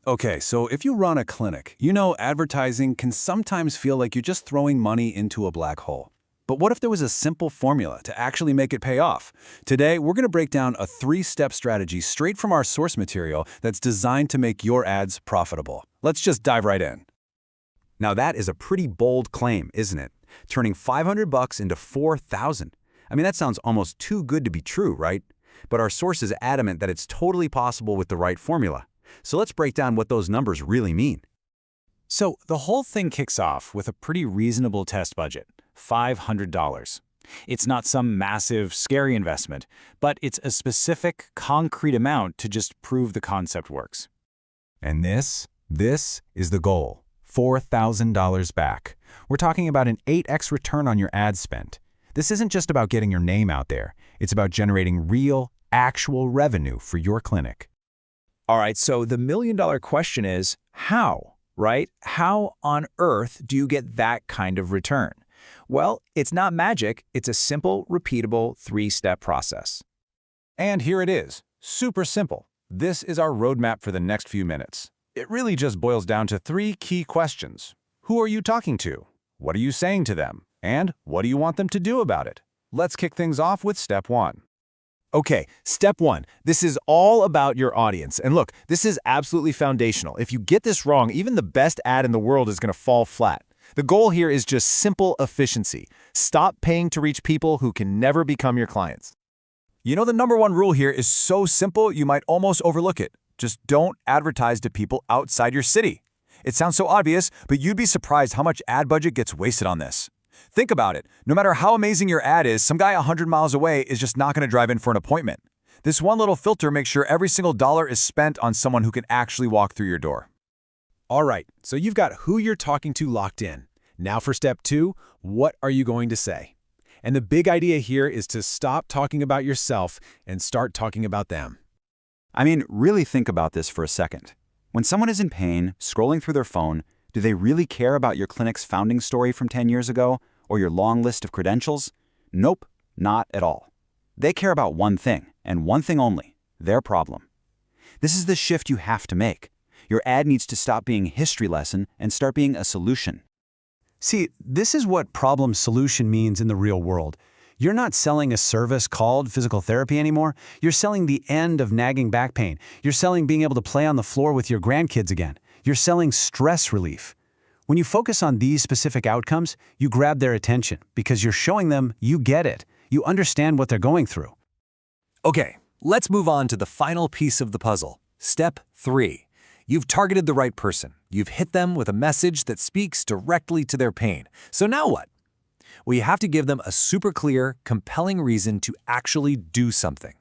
Okay, so if you run a clinic, you know advertising can sometimes feel like you're just throwing money into a black hole. But what if there was a simple formula to actually make it pay off? Today, we're going to break down a 3-step strategy straight from our source material that's designed to make your ads profitable. Let's just dive right in. Now that is a pretty bold claim, isn't it? Turning $500 into $4,000. I mean, that sounds almost too good to be true, right? But our source is adamant that it's totally possible with the right formula. So let's break down what those numbers really mean. So the whole thing kicks off with a pretty reasonable test budget, $500. It's not some massive, scary investment, but it's a specific, concrete amount to just prove the concept works. And this is the goal, $4,000 back. We're talking about an 8x return on your ad spend. This isn't just about getting your name out there. It's about generating real, actual revenue for your clinic. All right, so the million-dollar question is, how, right? How on earth do you get that kind of return? Well, it's not magic. It's a simple, repeatable 3-step process. And here it is, super simple. This is our roadmap for the next few minutes. It really just boils down to 3 key questions. Who are you talking to? What are you saying to them? And what do you want them to do about it? Let's kick things off with step 1. Okay, step 1. This is all about your audience. And look, this is absolutely foundational. If you get this wrong, even the best ad in the world is going to fall flat. The goal here is just simple efficiency. Stop paying to reach people who can never become your clients. You know, the number 1 rule here is so simple you might almost overlook it. Just don't advertise to people outside your city. It sounds so obvious, but you'd be surprised how much ad budget gets wasted on this. Think about it. No matter how amazing your ad is, some guy 100 miles away is just not going to drive in for an appointment. This one little filter makes sure every single dollar is spent on someone who can actually walk through your door. All right, so you've got who you're talking to locked in. Now for step 2, what are you going to say? And the big idea here is to stop talking about yourself and start talking about them. I mean, really think about this for a second. When someone is in pain, scrolling through their phone, do they really care about your clinic's founding story from 10 years ago or your long list of credentials? Nope, not at all. They care about one thing, and one thing only, their problem. This is the shift you have to make. Your ad needs to stop being a history lesson and start being a solution. See, this is what problem solution means in the real world. You're not selling a service called physical therapy anymore. You're selling the end of nagging back pain. You're selling being able to play on the floor with your grandkids again. You're selling stress relief. When you focus on these specific outcomes, you grab their attention because you're showing them you get it. You understand what they're going through. Okay, let's move on to the final piece of the puzzle. Step 3. You've targeted the right person. You've hit them with a message that speaks directly to their pain. So now what? Well, you have to give them a super clear, compelling reason to actually do something.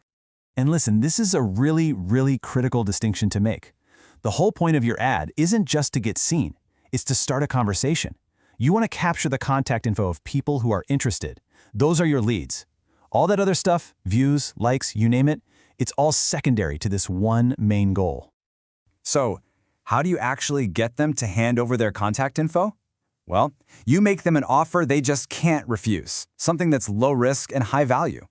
And listen, this is a really critical distinction to make. The whole point of your ad isn't just to get seen. It's to start a conversation. You want to capture the contact info of people who are interested. Those are your leads. All that other stuff, views, likes, you name it, it's all secondary to this one main goal. So, how do you actually get them to hand over their contact info? Well, you make them an offer they just can't refuse, something that's low risk and high value.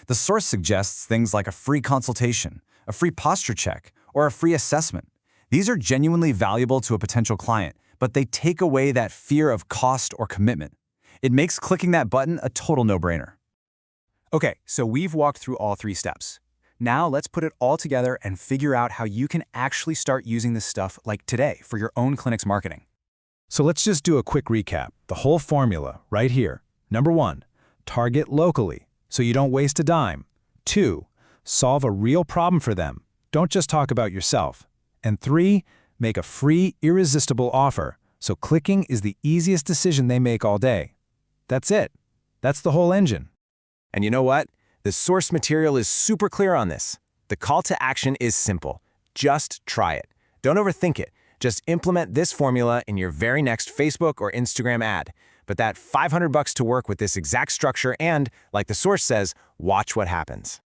The source suggests things like a free consultation, a free posture check, or a free assessment. These are genuinely valuable to a potential client, but they take away that fear of cost or commitment. It makes clicking that button a total no-brainer. Okay, so we've walked through all 3 steps. Now let's put it all together and figure out how you can actually start using this stuff like today for your own clinic's marketing. So let's just do a quick recap. The whole formula right here. Number 1, target locally so you don't waste a dime. 2, solve a real problem for them. Don't just talk about yourself. And 3, make a free, irresistible offer so clicking is the easiest decision they make all day. That's it. That's the whole engine. And you know what? The source material is super clear on this. The call to action is simple. Just try it. Don't overthink it. Just implement this formula in your very next Facebook or Instagram ad. But that $500 to work with this exact structure and, like the source says, watch what happens.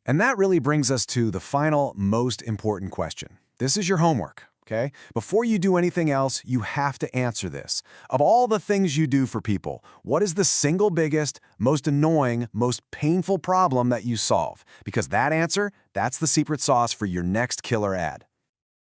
And that really brings us to the final, most important question. This is your homework, okay? Before you do anything else, you have to answer this. Of all the things you do for people, what is the single biggest, most annoying, most painful problem that you solve? Because that answer, that's the secret sauce for your next killer ad.